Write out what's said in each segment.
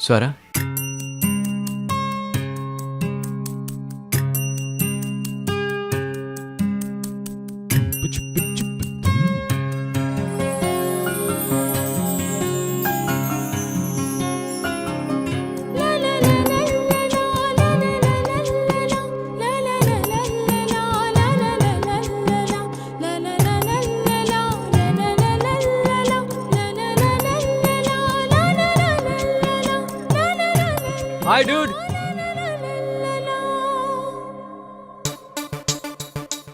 स्वरा, हाय dude.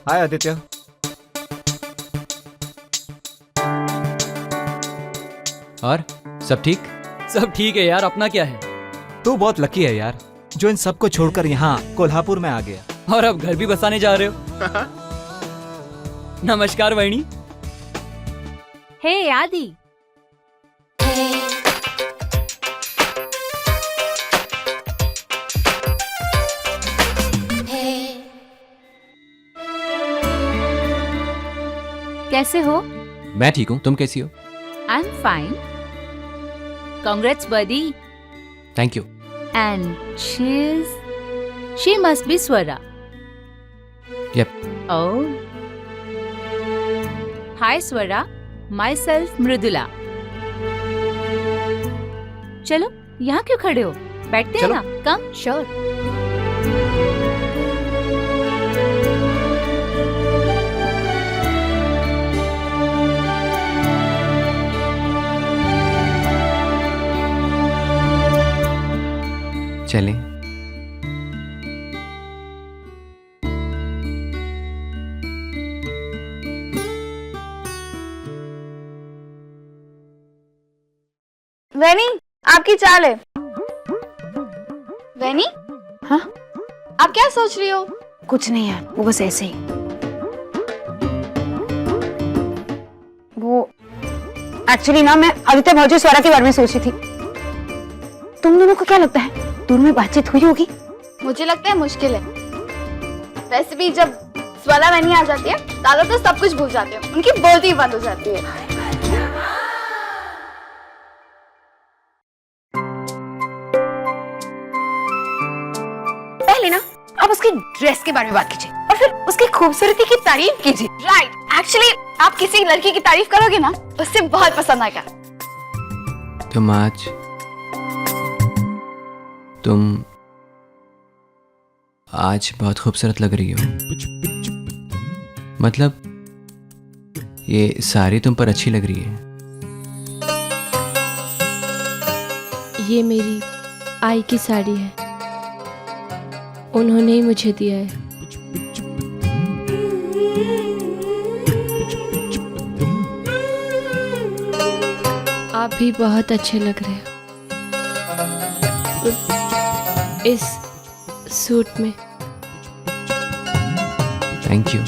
हाय आदित्य। और सब ठीक? सब ठीक है यार, अपना क्या है? तू बहुत लकी है यार, जो इन सबको छोड़कर यहाँ कोल्हापुर में आ गया। और अब घर भी बसाने जा रहे हो? नमस्कार वहिनी। हे आदि। कैसे हो? मैं ठीक हूँ, तुम कैसी हो? I am fine. Congrats buddy. Thank you. And she must be Swara. Yup. Oh. Hi Swara, myself Mridula. चलो यहाँ क्यों खड़े हो, बैठते हैं ना। कम। श्योर। चलें। वैनी, आपकी चाल है। वैनी? हाँ? आप क्या सोच रही हो? कुछ नहीं यार, वो बस ऐसे ही। वो एक्चुअली ना, मैं आदित्य भौजी स्वरा के बारे में सोच रही थी। तुम दोनों को क्या लगता है, दोनों में बातचीत हुई होगी? मुझे लगता है मुश्किल है। वैसे भी जब स्वरा वैनी आ जाती है, दादा तो सब कुछ भूल जाते हैं, उनकी बोलती ही बंद हो जाती है। पहले ना आप उसकी ड्रेस के बारे में बात कीजिए और फिर उसकी खूबसूरती की तारीफ कीजिए। राइट। एक्चुअली आप किसी लड़की की तारीफ करोगे ना, उससे बहुत पसंद आएगा। तुम आज बहुत खूबसूरत लग रही हो। मतलब ये साड़ी तुम पर अच्छी लग रही है। ये मेरी आई की साड़ी है, उन्होंने ही मुझे दिया है। आप भी बहुत अच्छे लग रहे हो इस सूट में। Thank you.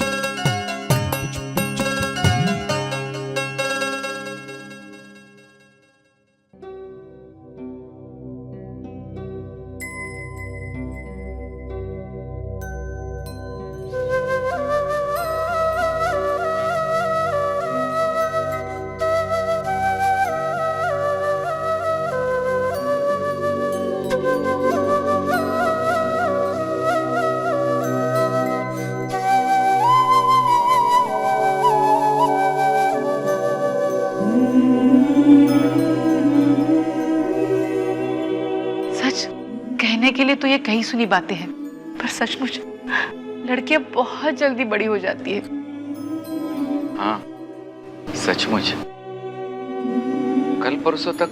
कहने के लिए तो ये कहीं सुनी बातें हैं, पर सचमुच लड़कियां बहुत जल्दी बड़ी हो जाती है। हाँ सचमुच। कल परसों तक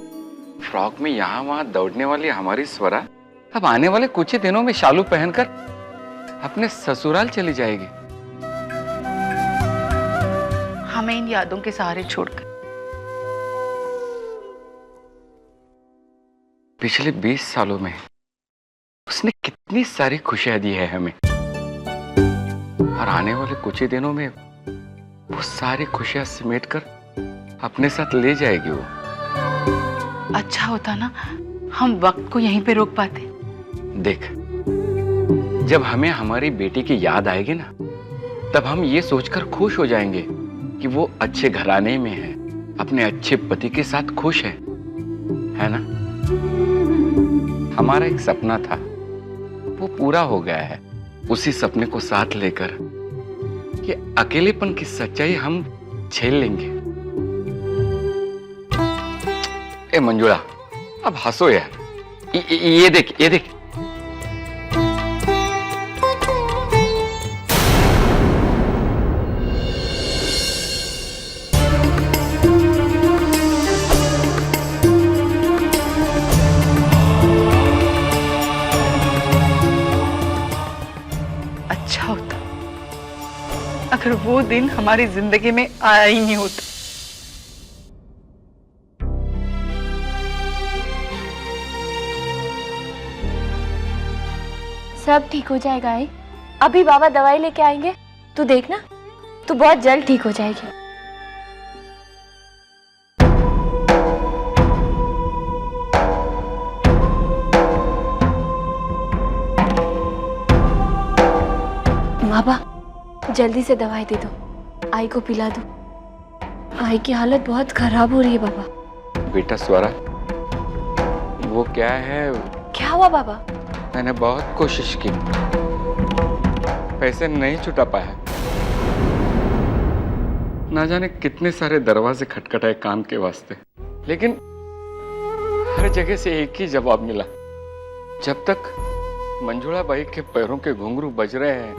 फ्रॉक में यहाँ वहां दौड़ने वाली हमारी स्वरा अब आने वाले कुछ ही दिनों में शालू पहनकर अपने ससुराल चली जाएगी। हमें इन यादों के सहारे छोड़कर। पिछले 20 सालों में उसने कितनी सारी खुशियां दी है हमें, और आने वाले कुछ ही दिनों में वो सारी खुशियां समेटकर अपने साथ ले जाएगी वो। अच्छा होता ना हम वक्त को यहीं पे रोक पाते। देख, जब हमें हमारी बेटी की याद आएगी ना, तब हम ये सोचकर खुश हो जाएंगे कि वो अच्छे घराने में है, अपने अच्छे पति के साथ खुश है ना? हमारा एक सपना था, वो पूरा हो गया है। उसी सपने को साथ लेकर ये अकेलेपन की सच्चाई हम झेल लेंगे। ए मंजुला, अब हंसो यार। ये देख, ये देख। अच्छा होता अगर वो दिन हमारी जिंदगी में आया ही नहीं होता। सब ठीक हो जाएगा आई। अभी बाबा दवाई लेके आएंगे, तू देखना, तू बहुत जल्द ठीक हो जाएगी। बाबा जल्दी से दवाई दे दो, आई को पिला दो। आई की हालत बहुत खराब हो रही है बाबा। बेटा स्वरा, वो क्या है, क्या हुआ बाबा? मैंने बहुत कोशिश की, पैसे नहीं छुटा पाया। ना जाने कितने सारे दरवाजे खटखटाए काम के वास्ते, लेकिन हर जगह से एक ही जवाब मिला, जब तक मंजुला बाई के पैरों के घुंघरू बज रहे हैं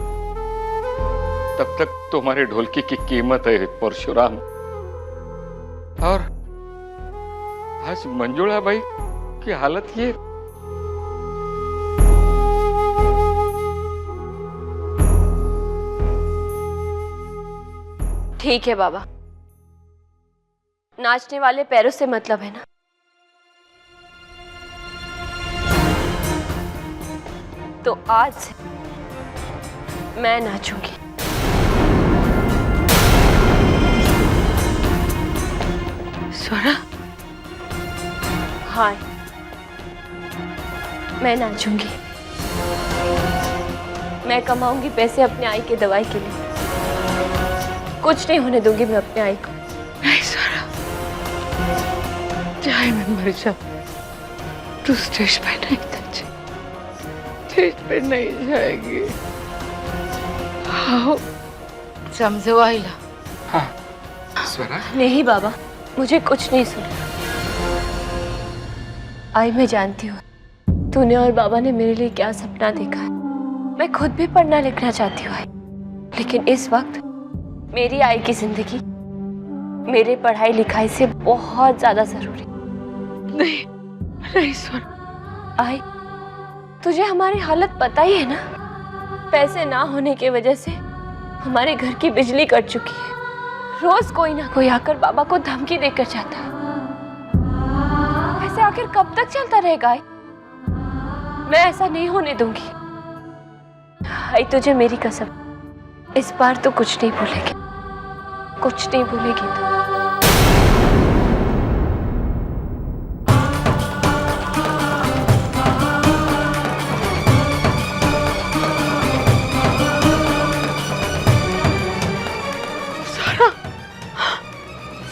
तब तक तुम्हारे ढोलकी की कीमत है परशुराम। और आज मंजुला बाई की हालत ये। ठीक है बाबा, नाचने वाले पैरों से मतलब है ना। तो आज से मैं नाचूंगी। स्वरा, हाँ मैं नाचूंगी। मैं कमाऊंगी पैसे अपने आई के दवाई के लिए। कुछ नहीं होने दूंगी मैं अपने आई को। नहीं स्वरा, चाहे मैं मर जाऊं, तू स्टेज पे नहीं नाचे, स्टेज पे नहीं जाएगी। हाँ समझो आइला। हाँ स्वरा, नहीं बाबा, मुझे कुछ नहीं सुना। आई मैं जानती हूँ तूने और बाबा ने मेरे लिए क्या सपना देखा है। मैं खुद भी पढ़ना लिखना चाहती हूँ आई, लेकिन इस वक्त मेरी आई की जिंदगी मेरे पढ़ाई लिखाई से बहुत ज्यादा जरूरी। नहीं नहीं स्वरा। आई तुझे हमारी हालत पता ही है ना। पैसे ना होने की वजह से हमारे घर की बिजली कट चुकी है। रोज कोई ना कोई आकर बाबा को धमकी देकर जाता है। ऐसे आखिर कब तक चलता रहेगा आई? मैं ऐसा नहीं होने दूंगी। आई तुझे मेरी कसम, इस बार तो कुछ नहीं भूलेगी, कुछ नहीं भूलेगी तू।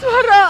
स्वरा,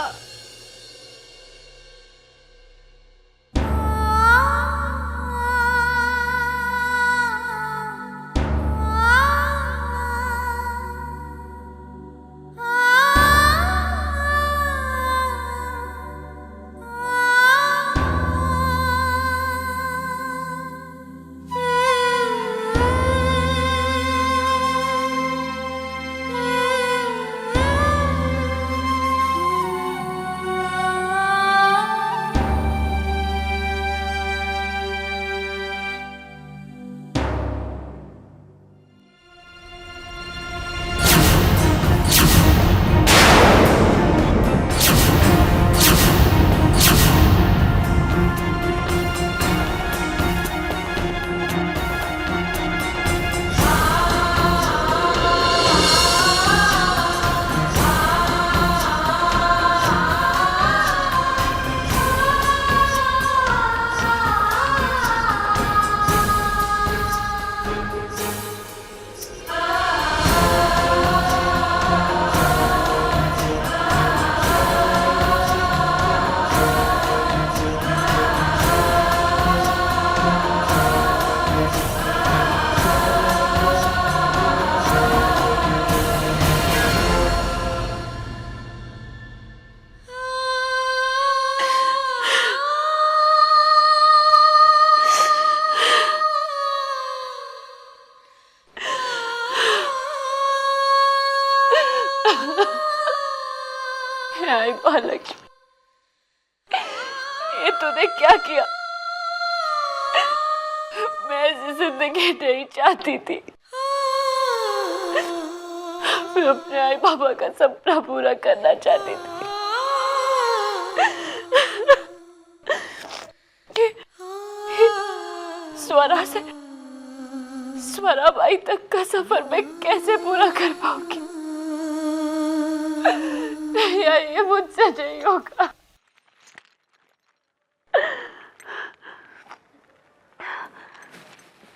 आई महालक्ष्मी, ये तूने क्या किया? मैं ऐसी जिंदगी नहीं चाहती थी। मैं अपने आई बाबा का सपना पूरा करना चाहती थी। स्वरा से स्वरा बाई तक का सफर मैं कैसे पूरा कर पाऊंगी? ये मुझसे नहीं होगा।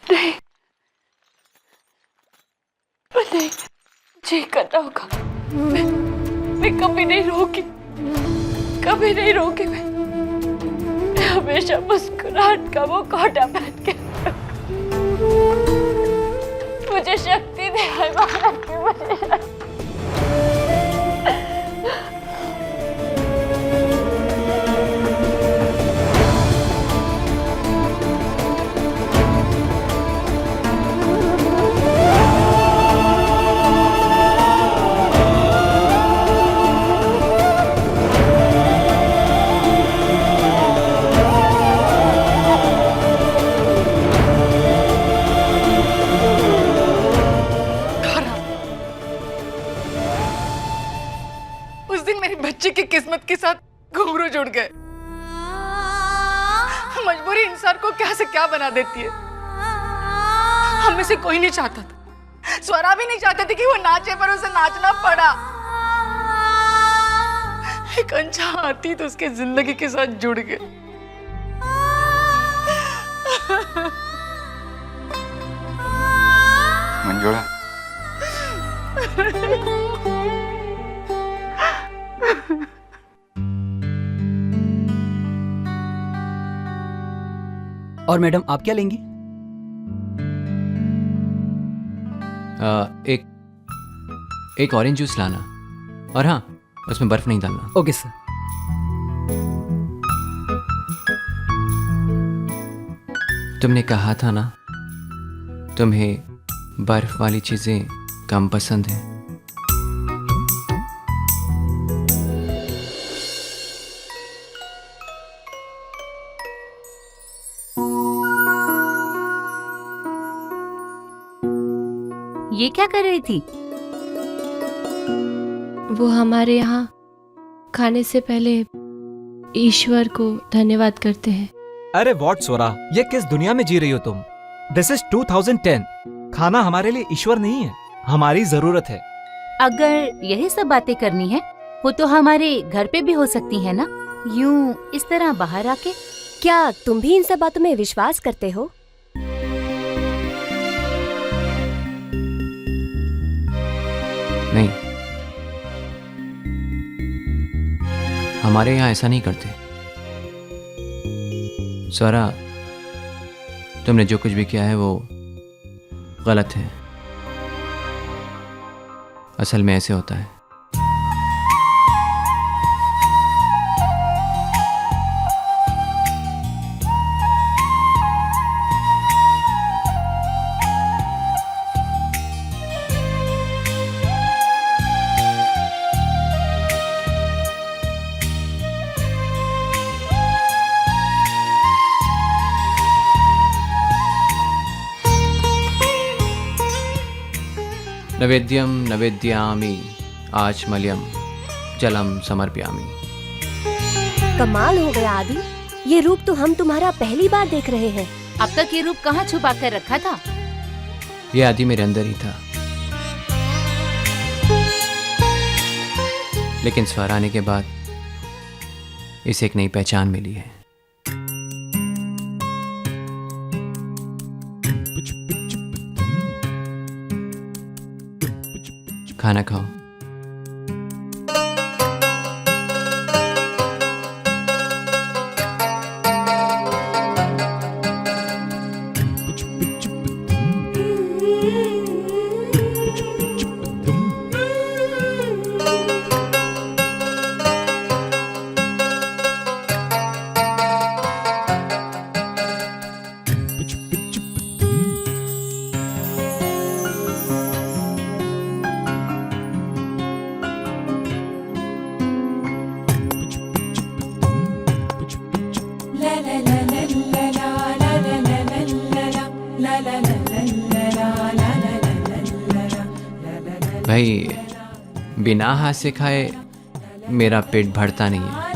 नहीं, मुझे करना होगा। मैं कभी नहीं रोकी, कभी नहीं रोकी। मैं हमेशा मुस्कुराहट का वो कोटा पहन के मुझे शक्ति दे आई बाबा की, मुझे शक्ति। बच्चे की किस्मत के साथ घुंघरू जुड़ गए। मजबूरी इंसान को क्या से क्या बना देती है। हम में से कोई नहीं चाहता था, स्वरा भी नहीं चाहती थी कि वो नाचे, पर उसे नाचना पड़ा। एक अनचाहा अतीत उसके जिंदगी के साथ जुड़ गए। मंजुळा, और मैडम आप क्या लेंगी? एक ऑरेंज जूस लाना, और हाँ, उसमें बर्फ नहीं डालना। Okay sir. तुमने कहा था ना, तुम्हें बर्फ वाली चीजें कम पसंद हैं। ये क्या कर रही थी? वो हमारे यहाँ खाने से पहले ईश्वर को धन्यवाद करते हैं। अरे व्हाट स्वरा, ये किस दुनिया में जी रही हो तुम? This is 2010। खाना हमारे लिए ईश्वर नहीं है, हमारी जरूरत है। अगर यही सब बातें करनी है, वो तो हमारे घर पे भी हो सकती है ना, यूं इस तरह बाहर आके। क्या तुम भी इन सब बातों में विश्वास करते हो? नहीं, हमारे यहाँ ऐसा नहीं करते। स्वरा, तुमने जो कुछ भी किया है वो गलत है। असल में ऐसे होता है। नवेद्यम नवेद्यामि आचमल्यम जलम समर्पयामि। कमाल हो गया आदि, ये रूप तो हम तुम्हारा पहली बार देख रहे हैं। अब तक ये रूप कहाँ छुपा कर रखा था? ये आदि मेरे अंदर ही था, लेकिन स्वर आने के बाद इसे एक नई पहचान मिली है। खाना खाओ। भाई बिना हाथ से खाए मेरा पेट भरता नहीं है।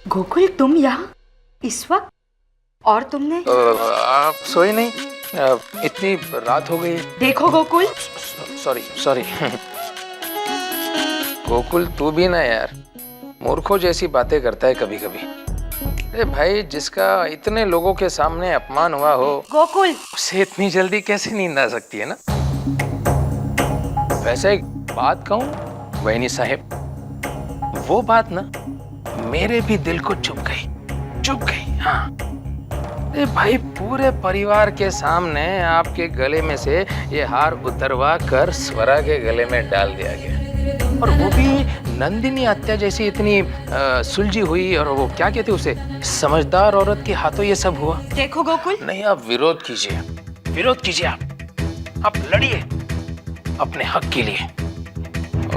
गोकुल, तुम यहाँ इस वक्त? और तुमने? आप सोए नहीं? इतनी रात हो गई। देखो गोकुल। Sorry sorry. गोकुल तू भी ना यार, मूर्खों जैसी बातें करता है कभी कभी। अरे भाई, जिसका इतने लोगों के सामने अपमान हुआ हो, गोकुल, उसे इतनी जल्दी कैसे नींद आ सकती है ना? वैसे एक बात कहूँ वैनी साहिब, वो बात ना मेरे भी दिल को चुभ गई। हाँ, अरे भाई, पूरे परिवार के सामने आपके गले में से ये हार उतरवा कर स्वरा के गले में डाल दिया गया, और वो भी नंदिनी हत्या जैसी इतनी सुलझी हुई, और वो क्या कहते उसे, समझदार औरत के हाथों ये सब हुआ। देखो गोकुल। नहीं, आप विरोध कीजिए, आप लड़िए अपने हक के लिए,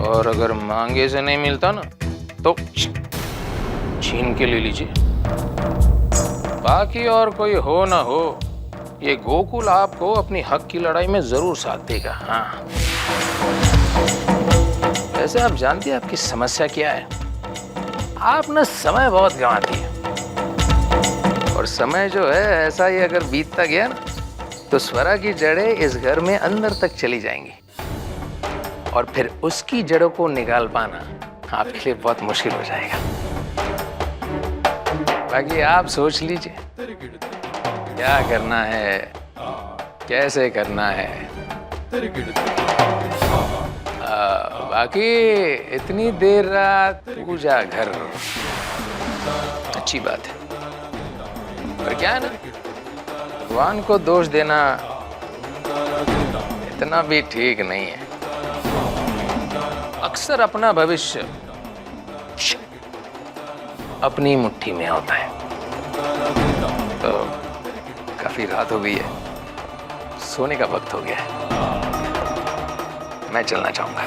और अगर मांगे से नहीं मिलता ना तो छीन के ले लीजिए। बाकी और कोई हो ना हो, ये गोकुल आपको अपनी हक की लड़ाई में जरूर साथ देगा। हाँ, वैसे आप जानती हैं आपकी समस्या क्या है? आप ना समय बहुत गंवाती है, और समय जो है ऐसा ही अगर बीतता गया ना तो स्वरा की जड़ें इस घर में अंदर तक चली जाएंगी, और फिर उसकी जड़ों को निकाल पाना आपके लिए बहुत मुश्किल हो जाएगा। बाकी आप सोच लीजिए क्या करना है, कैसे करना है। बाकी इतनी देर रात पूजा घर, अच्छी बात है, पर क्या है ना, भगवान को दोष देना इतना भी ठीक नहीं है। अक्सर अपना भविष्य अपनी मुट्ठी में होता है। तो काफी रात हो गई है, सोने का वक्त हो गया है, मैं चलना चाहूंगा।